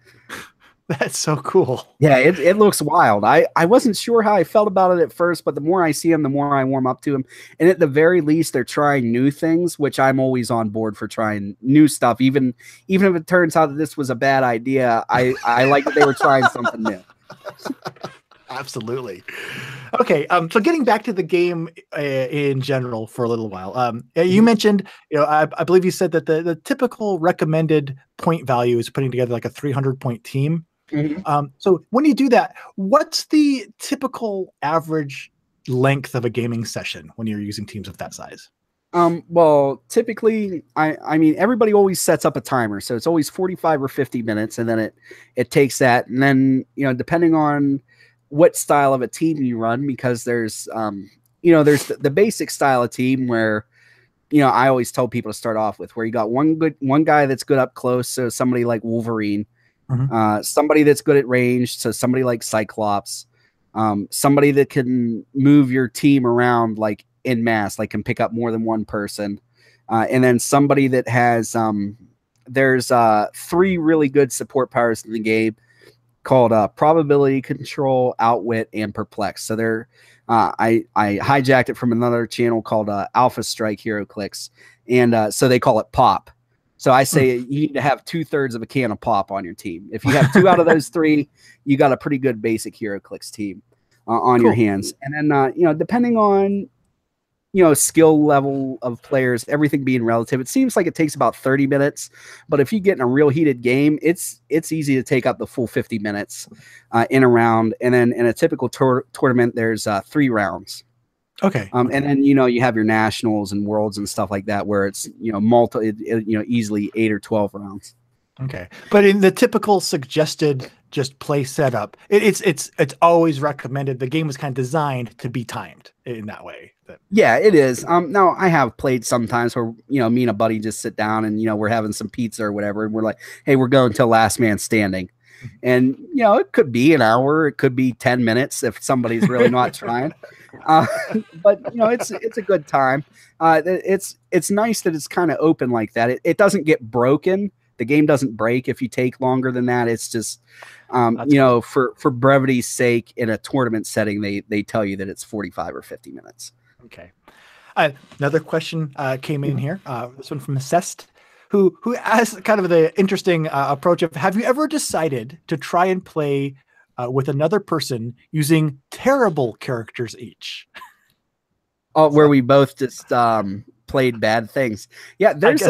That's so cool. Yeah, it looks wild. I wasn't sure how I felt about it at first, but the more I see them, the more I warm up to them. And at the very least, they're trying new things, which I'm always on board for trying new stuff. Even if it turns out that this was a bad idea, I like that they were trying something new. Absolutely. Okay, so getting back to the game in general for a little while, you mentioned, I believe you said that the typical recommended point value is putting together like a 300-point team. So when you do that, what's the typical average length of a gaming session when you're using teams of that size? Well, typically, I mean, everybody always sets up a timer, so it's always 45 or 50 minutes, and then it takes that, and then depending on what style of a team you run, because there's there's the basic style of team where I always tell people to start off with, where you got one guy that's good up close, so somebody like Wolverine. Somebody that's good at range, so somebody like Cyclops, somebody that can move your team around like en masse, like can pick up more than one person, and then somebody that has there's 3 really good support powers in the game called probability control, outwit, and perplex. So they're I hijacked it from another channel called Alpha Strike HeroClix, and so they call it pop. So I say you need to have 2/3 of a can of pop on your team. If you have 2 out of those 3, you got a pretty good basic HeroClix team on your hands. And then, depending on, skill level of players, everything being relative, it seems like it takes about 30 minutes. But if you get in a real heated game, it's easy to take up the full 50 minutes in a round. And then in a typical tournament, there's 3 rounds. Okay. And then, you have your nationals and worlds and stuff like that, where it's, easily 8 or 12 rounds. Okay. But in the typical suggested just play setup, it's always recommended. The game was kind of designed to be timed in that way. Yeah, it is. Now I have played sometimes where, me and a buddy just sit down and, we're having some pizza or whatever. And we're like, hey, we're going till last man standing. And, it could be an hour. It could be 10 minutes if somebody's really not trying. But it's a good time. It's nice that it's kind of open like that. It doesn't get broken the game doesn't break if you take longer than that. It's just, That's you know, for brevity's sake, in a tournament setting, they tell you that it's 45 or 50 minutes. Okay. Another question came in here. This one from Assessed, who has kind of the interesting approach of, have you ever decided to try and play with another person using terrible characters each? Oh, where we both just played bad things. Yeah, there's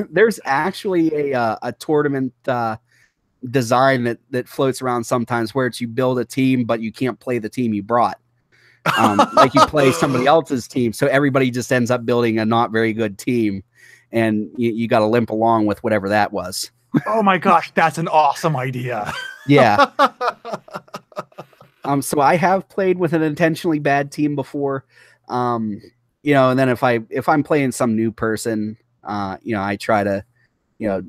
there's actually a tournament design that floats around sometimes where it's you build a team, but you can't play the team you brought. Like you play somebody else's team, so everybody just ends up building a not very good team, and you got to limp along with whatever that was. Oh my gosh, that's an awesome idea. Yeah. So I have played with an intentionally bad team before. You know, and then if I'm playing some new person, you know, I try to, you know,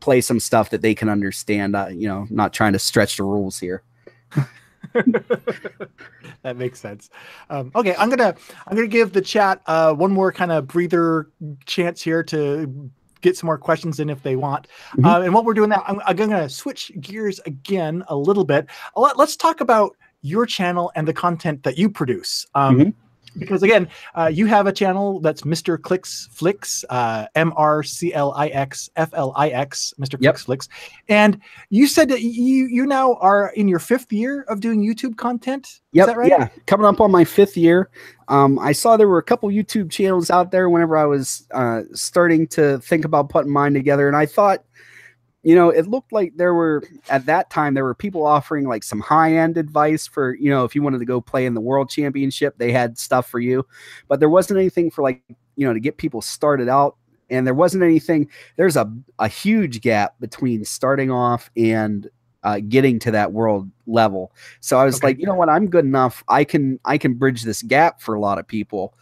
play some stuff that they can understand. You know, not trying to stretch the rules here. That makes sense. Okay, I'm gonna give the chat one more kind of breather chance here to get some more questions in if they want. And what we're doing now, I'm gonna switch gears again a little bit. Let's talk about your channel and the content that you produce. Because again, you have a channel that's MrClixFlix, MrClixFlix, MrClixFlix, and you said that you now are in your 5th year of doing YouTube content. Is that right? Yeah, coming up on my 5th year. I saw there were a couple YouTube channels out there whenever I was starting to think about putting mine together, and I thought, you know, it looked like there were, at that time, there were people offering like some high-end advice for, you know, if you wanted to go play in the World Championship, they had stuff for you. But there wasn't anything for, like, you know, to get people started out. And there wasn't anything, there's a huge gap between starting off and getting to that world level. So I was like, you know what, I'm good enough. I can bridge this gap for a lot of people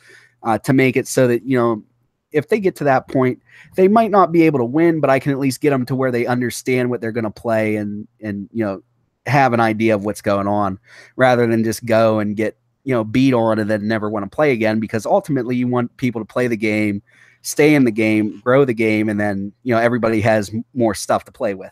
to make it so that, you know, if they get to that point, they might not be able to win, but I can at least get them to where they understand what they're going to play and, you know, have an idea of what's going on, rather than just go and get, you know, beat on and then never want to play again, because ultimately you want people to play the game, stay in the game, grow the game, and then, you know, everybody has more stuff to play with.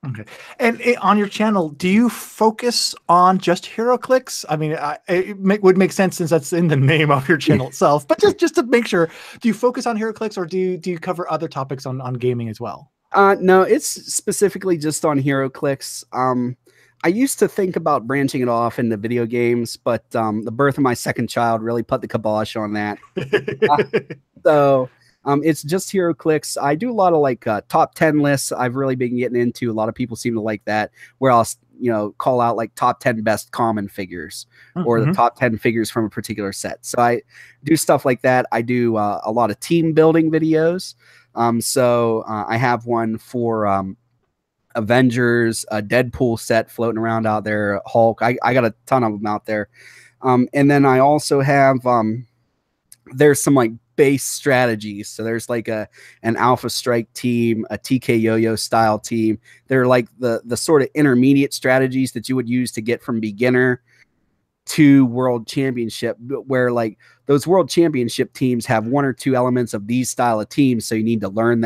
Okay. And on your channel, do you focus on just HeroClix? I mean, it would make sense since that's in the name of your channel itself, but just to make sure, do you focus on HeroClix, or do you cover other topics on gaming as well? No, it's specifically just on HeroClix. I used to think about branching it off into video games, but the birth of my 2nd child really put the kibosh on that. So it's just HeroClix. I do a lot of like top 10 lists. I've really been getting into. A lot of people seem to like that, where I'll, you know, call out like top 10 best common figures or the top 10 figures from a particular set. So I do stuff like that. I do a lot of team building videos. So I have one for Avengers, a Deadpool set floating around out there, Hulk. I got a ton of them out there. And then I also have, there's some like base strategies. So there's like an Alpha Strike team, a TK Yo-Yo style team. They're like the sort of intermediate strategies that you would use to get from beginner to World Championship, where like those World Championship teams have 1 or 2 elements of these style of teams. So you need to learn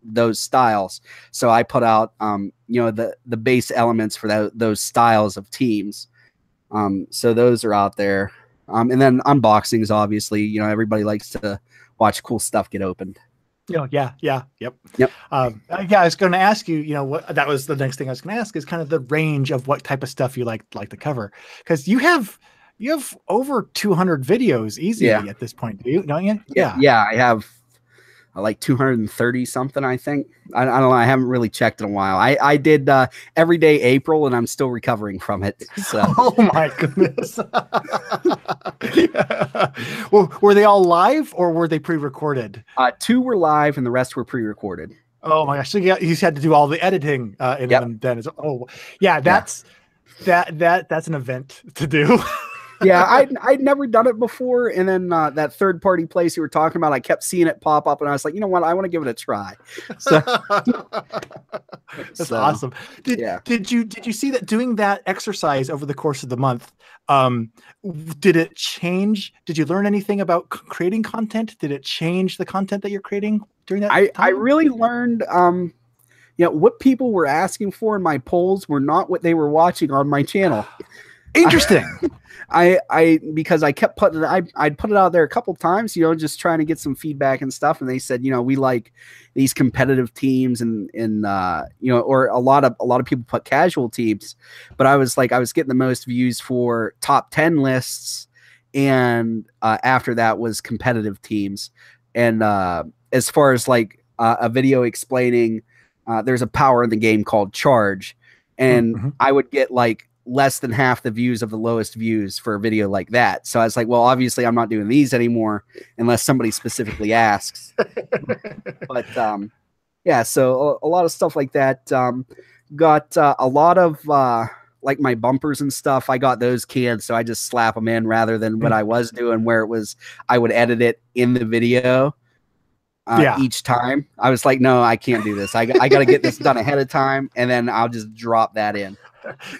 those styles. So I put out, you know, the base elements for those styles of teams. So those are out there. And then unboxings, obviously, you know, everybody likes to watch cool stuff get opened. Yep. Yeah, I was going to ask you, you know, what that was the next thing I was going to ask, is kind of the range of what type of stuff you like to cover, because you have over 200 videos easily at this point, don't you? Yeah, I have like 230 something, I think. I don't know. I haven't really checked in a while. I did Everyday April, and I'm still recovering from it. So. Oh my goodness. Well, were they all live or were they pre-recorded? 2 were live and the rest were pre-recorded. Oh my gosh. So you had to do all the editing in them then. Oh yeah, that's an event to do. Yeah, I'd never done it before, and then that third-party place you were talking about, I kept seeing it pop up, and I was like, you know what, I want to give it a try. So that's awesome. Did you see that doing that exercise over the course of the month? Did it change? Did you learn anything about creating content? Did it change the content that you're creating during that time? I really learned. what people were asking for in my polls were not what they were watching on my channel. Interesting. Because I kept putting I'd put it out there a couple times, just trying to get some feedback and stuff. And they said, we like these competitive teams and or a lot of people put casual teams, but I was getting the most views for top 10 lists. And after that was competitive teams. And as far as like a video explaining, there's a power in the game called charge. And I would get like less than half the views of the lowest views for a video like that. So I was like, well, obviously I'm not doing these anymore unless somebody specifically asks. But yeah, so a lot of stuff like that. Got a lot of like my bumpers and stuff. I got those canned, so I just slap them in rather than what I was doing where it was I would edit it in the video each time. I was like, no, I can't do this. I got to get this done ahead of time, and then I'll just drop that in.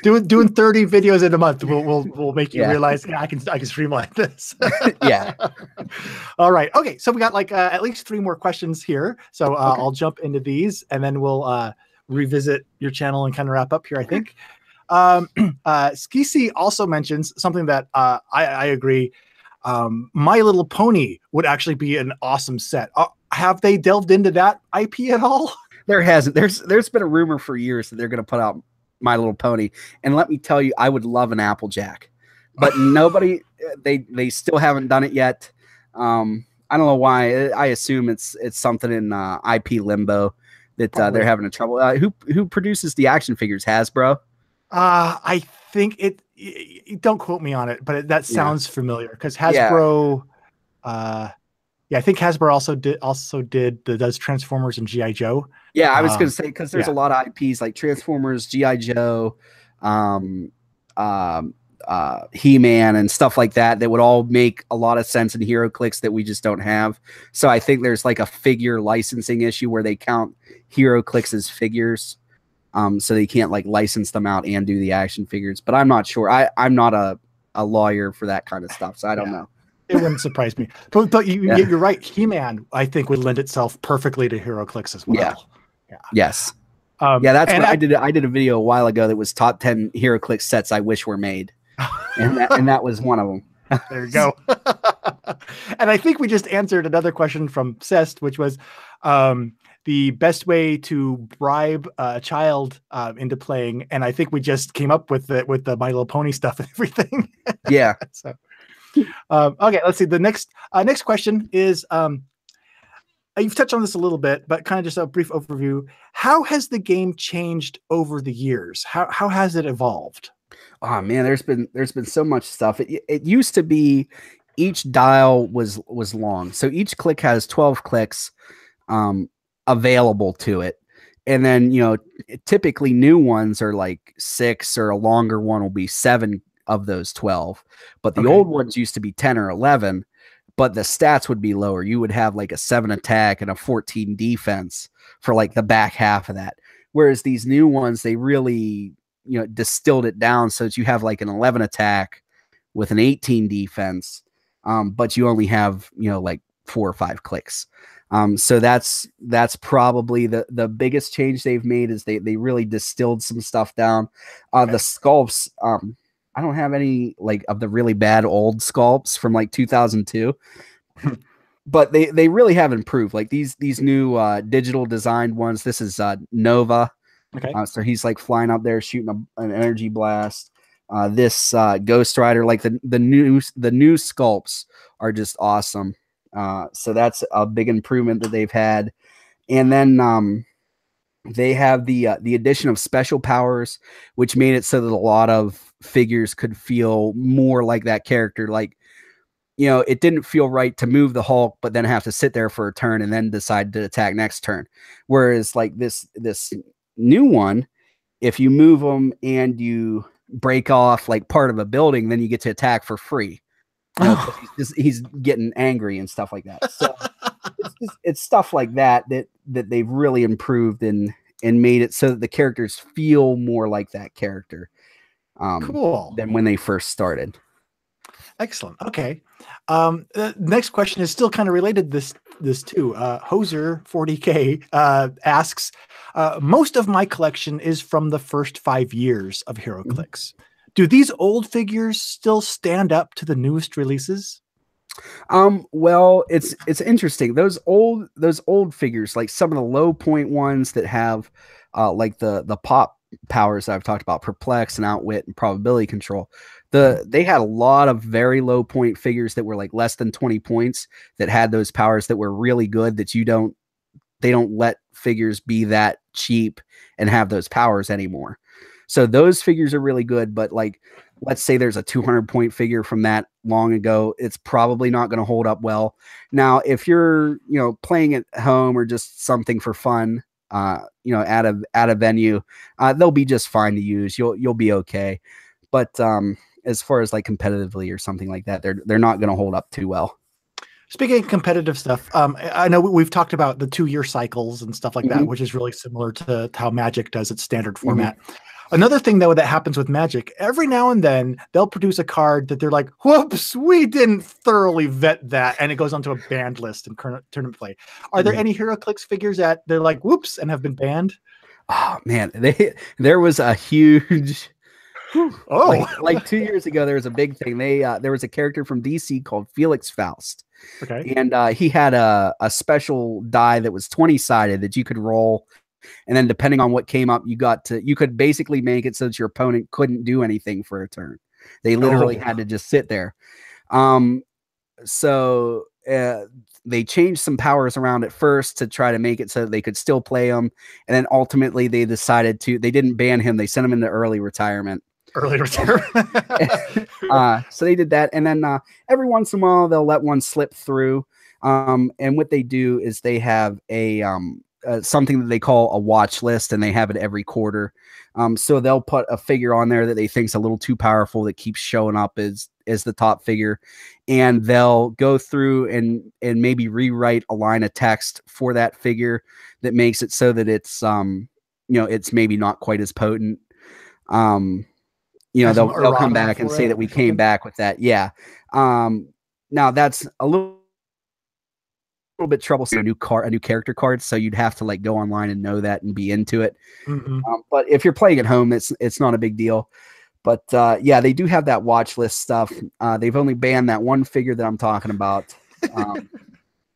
Doing 30 videos in a month will make you realize I can streamline this. Yeah. All right. Okay. So we got like at least 3 more questions here. So I'll jump into these and then we'll revisit your channel and kind of wrap up here, I think. Skisi also mentions something that I agree. My Little Pony would actually be an awesome set. Have they delved into that IP at all? There hasn't. There's been a rumor for years that they're going to put out My Little Pony, and let me tell you, I would love an Applejack, but nobody. They still haven't done it yet. I don't know why. I assume it's something in IP limbo that they're having a trouble. Who produces the action figures? Hasbro. I think it. Don't quote me on it, but that sounds familiar because Hasbro. I think Hasbro also does Transformers and G.I. Joe. Yeah, I was going to say because there's a lot of IPs like Transformers, G.I. Joe, He-Man, and stuff like that that would all make a lot of sense in HeroClix that we just don't have. So I think there's like a figure licensing issue where they count HeroClix as figures. So they can't like license them out and do the action figures. But I'm not sure. I'm not a lawyer for that kind of stuff, so I don't know. It wouldn't surprise me. But you're right. He-Man, I think, would lend itself perfectly to HeroClix as well. Yeah. Yes. That's what I did. I did a video a while ago that was top 10 HeroClix sets I wish were made, and that was one of them. There you go. And I think we just answered another question from Cest, which was the best way to bribe a child into playing. And I think we just came up with the My Little Pony stuff and everything. Yeah. So. Okay, let's see. The next question is, you've touched on this a little bit, but kind of just a brief overview. How has the game changed over the years? How has it evolved? Oh man, there's been so much stuff. It used to be each dial was long, so each click has 12 clicks available to it, and then typically new ones are like 6, or a longer one will be 7 of those 12, but the old ones used to be 10 or 11, but the stats would be lower. You would have like a 7 attack and a 14 defense for like the back half of that. Whereas these new ones, they really, distilled it down so that you have like an 11 attack with an 18 defense, but you only have, like 4 or 5 clicks. So that's probably the biggest change they've made is they really distilled some stuff down. The sculpts, I don't have any like of the really bad old sculpts from like 2002, but they really have improved. Like these new digital designed ones. This is Nova. Okay. So he's like flying up there shooting an energy blast. This Ghost Rider, like the new sculpts are just awesome. So that's a big improvement that they've had. And then they have the addition of special powers, which made it so that a lot of figures could feel more like that character. Like, it didn't feel right to move the Hulk, but then have to sit there for a turn and then decide to attack next turn. Whereas like this new one, if you move them and you break off like part of a building, then you get to attack for free. He's getting angry and stuff like that. So it's stuff like that they've really improved and made it so that the characters feel more like that character than when they first started. Excellent. Okay. The next question is still kind of related to this too. Hoser 40K asks, most of my collection is from the first 5 years of HeroClix. Do these old figures still stand up to the newest releases? Well, it's interesting. Those old figures, like some of the low point ones that have like the pop powers that I've talked about, perplex and outwit and probability control. They had a lot of very low point figures that were like less than 20 points that had those powers that were really good, that they don't let figures be that cheap and have those powers anymore. So those figures are really good, but like, let's say there's a 200 point figure from that long ago, it's probably not going to hold up well. Now, if you're, playing at home or just something for fun, at a venue, they'll be just fine to use. You'll be okay. But as far as like competitively or something like that, they're not going to hold up too well. Speaking of competitive stuff, I know we've talked about the 2-year cycles and stuff like that, which is really similar to how Magic does its standard format. Another thing, though, that happens with Magic, every now and then they'll produce a card that they're like, whoops, we didn't thoroughly vet that, and it goes onto a banned list in current tournament play. Are there any HeroClix figures that they're like, whoops, and have been banned? Oh, man, there was a huge... like 2 years ago, there was a big thing. There was a character from DC called Felix Faust. Okay. And he had a special die that was 20-sided that you could roll. And then depending on what came up, you could basically make it so that your opponent couldn't do anything for a turn. They literally had to just sit there. So they changed some powers around at first to try to make it so that they could still play him. And then ultimately they decided they didn't ban him. They sent him into early retirement. So they did that. And then every once in a while, they'll let one slip through. And what they do is they have something that they call a watch list, and they have it every quarter. So they'll put a figure on there that they think's a little too powerful that keeps showing up as the top figure. And they'll go through and maybe rewrite a line of text for that figure that makes it so that it's, it's maybe not quite as potent. They'll come back and say that we came back with that. Yeah. Now that's a little bit troublesome, a new character card. So you'd have to like go online and know that and be into it. But if you're playing at home, it's not a big deal. But yeah, they do have that watch list stuff. They've only banned that one figure that I'm talking about.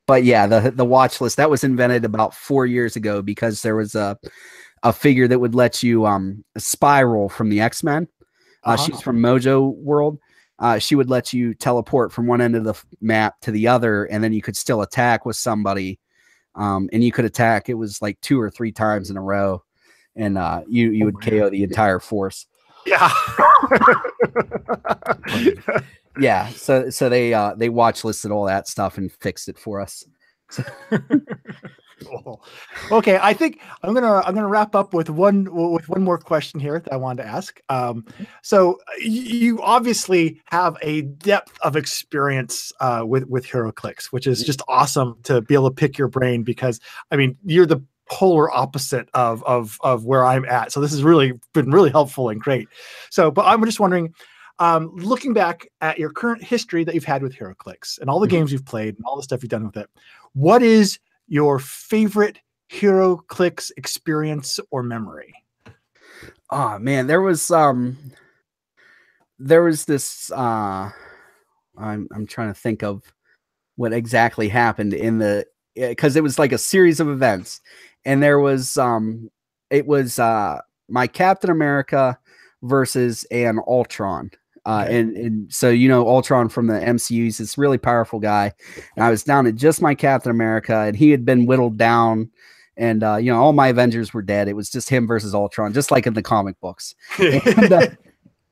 But yeah, the watch list that was invented about 4 years ago because there was a figure that would let you spiral from the X-Men. She's from Mojo World. She would let you teleport from one end of the map to the other, and then you could still attack with somebody. And you could attack. It was like 2 or 3 times in a row, and you would KO the entire force. Yeah. Yeah. So they watch listed all that stuff and fixed it for us. Cool. Okay, I think I'm gonna wrap up with one more question here that I wanted to ask. So you obviously have a depth of experience with HeroClix, which is just awesome to be able to pick your brain, because I mean you're the polar opposite of where I'm at. So this has really been really helpful and great. So, but I'm just wondering, looking back at your current history that you've had with HeroClix and all the games you've played and all the stuff you've done with it, what is your favorite HeroClix experience or memory? Oh man, there was this I'm trying to think of what exactly happened because it was like a series of events, and there was it was my Captain America versus an Ultron. And so, Ultron from the MCU is this really powerful guy. And I was down to just my Captain America, and he had been whittled down. And, all my Avengers were dead. It was just him versus Ultron, just like in the comic books.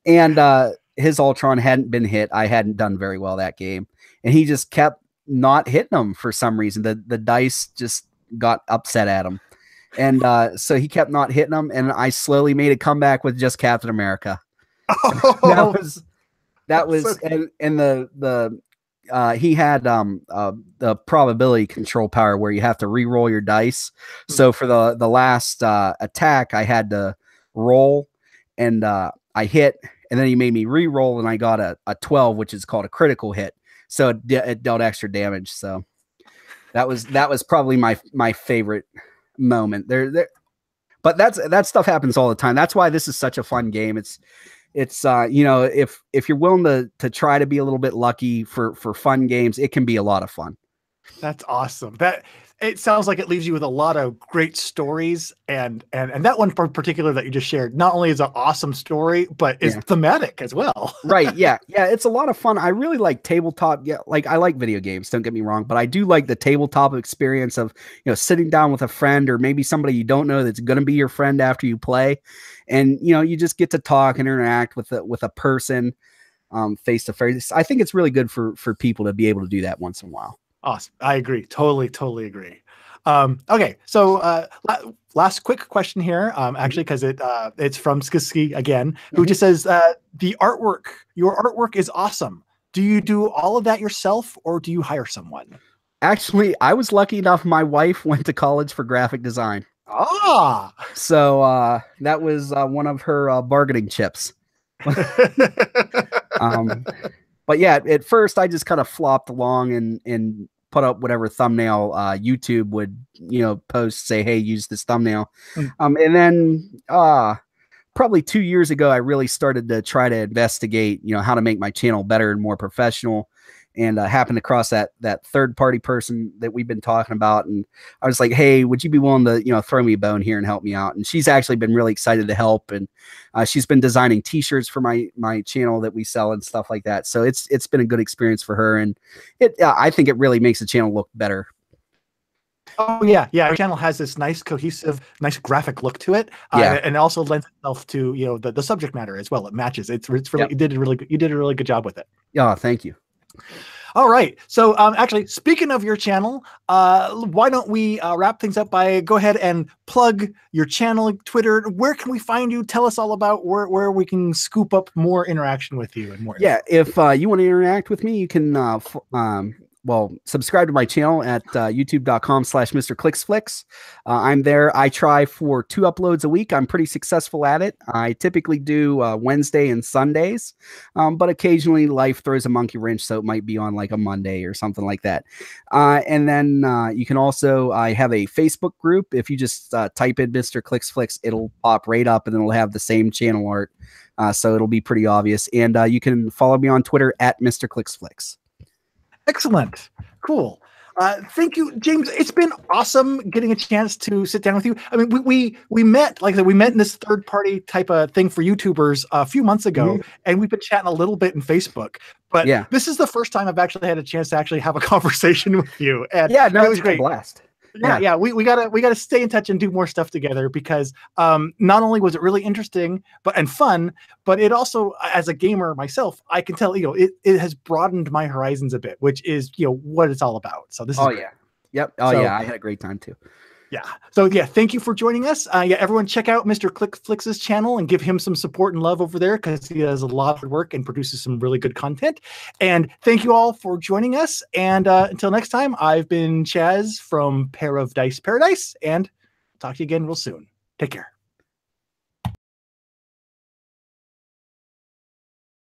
And his Ultron hadn't been hit. I hadn't done very well that game. And he just kept not hitting him for some reason. The dice just got upset at him. And so he kept not hitting him. And I slowly made a comeback with just Captain America. That was so and the he had the probability control power where you have to re-roll your dice. So for the last attack, I had to roll, and I hit, and then he made me re-roll, and I got a 12, which is called a critical hit. So it dealt extra damage. So That was probably my favorite moment there. But that stuff happens all the time. That's why this is such a fun game. It's you know, if you're willing to try to be a little bit lucky for fun games, it can be a lot of fun. That's awesome. That it sounds like it leaves you with a lot of great stories, and that one in particular that you just shared, not only is an awesome story, but is thematic as well. Right. Yeah. Yeah. It's a lot of fun. I really like tabletop. Yeah. Like I like video games, don't get me wrong, but I do like the tabletop experience of, you know, sitting down with a friend or maybe somebody you don't know that's going to be your friend after you play. And, you know, you just get to talk and interact with a person face to face. I think it's really good for people to be able to do that once in a while. Awesome. I agree. Totally agree. Okay. So, last quick question here, actually, because it's from Skiski again, who just says, your artwork is awesome. Do you do all of that yourself or do you hire someone? Actually, I was lucky enough. My wife went to college for graphic design. Ah, so that was one of her bargaining chips. But yeah, at first I just kind of flopped along and put up whatever thumbnail YouTube would, you know, post, say, hey, use this thumbnail. And then probably 2 years ago, I really started to try to investigate, you know, how to make my channel better and more professional. And happened across that third party person that we've been talking about. And I was like, hey, would you be willing to, you know, throw me a bone here and help me out? And she's actually been really excited to help. And she's been designing t-shirts for my channel that we sell and stuff like that. So it's been a good experience for her. And I think it really makes the channel look better. Oh yeah. Our channel has this nice cohesive, nice graphic look to it. And also lends itself to, you know, the subject matter as well. It matches. It's really, you did a really good job with it. Yeah. Thank you. All right. So actually, speaking of your channel, why don't we wrap things up by go ahead and plug your channel, Twitter. Where can we find you? Tell us all about where we can scoop up more interaction with you and more. Yeah. If you want to interact with me, you can well, subscribe to my channel at youtube.com/MrClixFlix. I'm there. I try for 2 uploads a week. I'm pretty successful at it. I typically do Wednesday and Sundays, but occasionally life throws a monkey wrench, so it might be on like a Monday or something like that. And then you can also, I have a Facebook group. If you just type in MrClixFlix, it'll pop right up and it'll have the same channel art. So it'll be pretty obvious. And you can follow me on Twitter at MrClixFlix. Excellent. Cool. Thank you, James. It's been awesome getting a chance to sit down with you. I mean, we met, like I said, we met in this third party type of thing for YouTubers a few months ago, and we've been chatting a little bit in Facebook. But this is the first time I've actually had a chance to actually have a conversation with you. And yeah, no, it was great. A blast. Yeah. We gotta stay in touch and do more stuff together because not only was it really interesting and fun, but it also, as a gamer myself, I can tell, you know, it has broadened my horizons a bit, which is, you know, what it's all about. So this is great. Yep. Yeah, I had a great time too. Yeah. So yeah, thank you for joining us. Everyone check out MrClixFlix's channel and give him some support and love over there because he does a lot of work and produces some really good content. And thank you all for joining us. And until next time, I've been Chaz from Pair of Dice Paradise, and talk to you again real soon. Take care.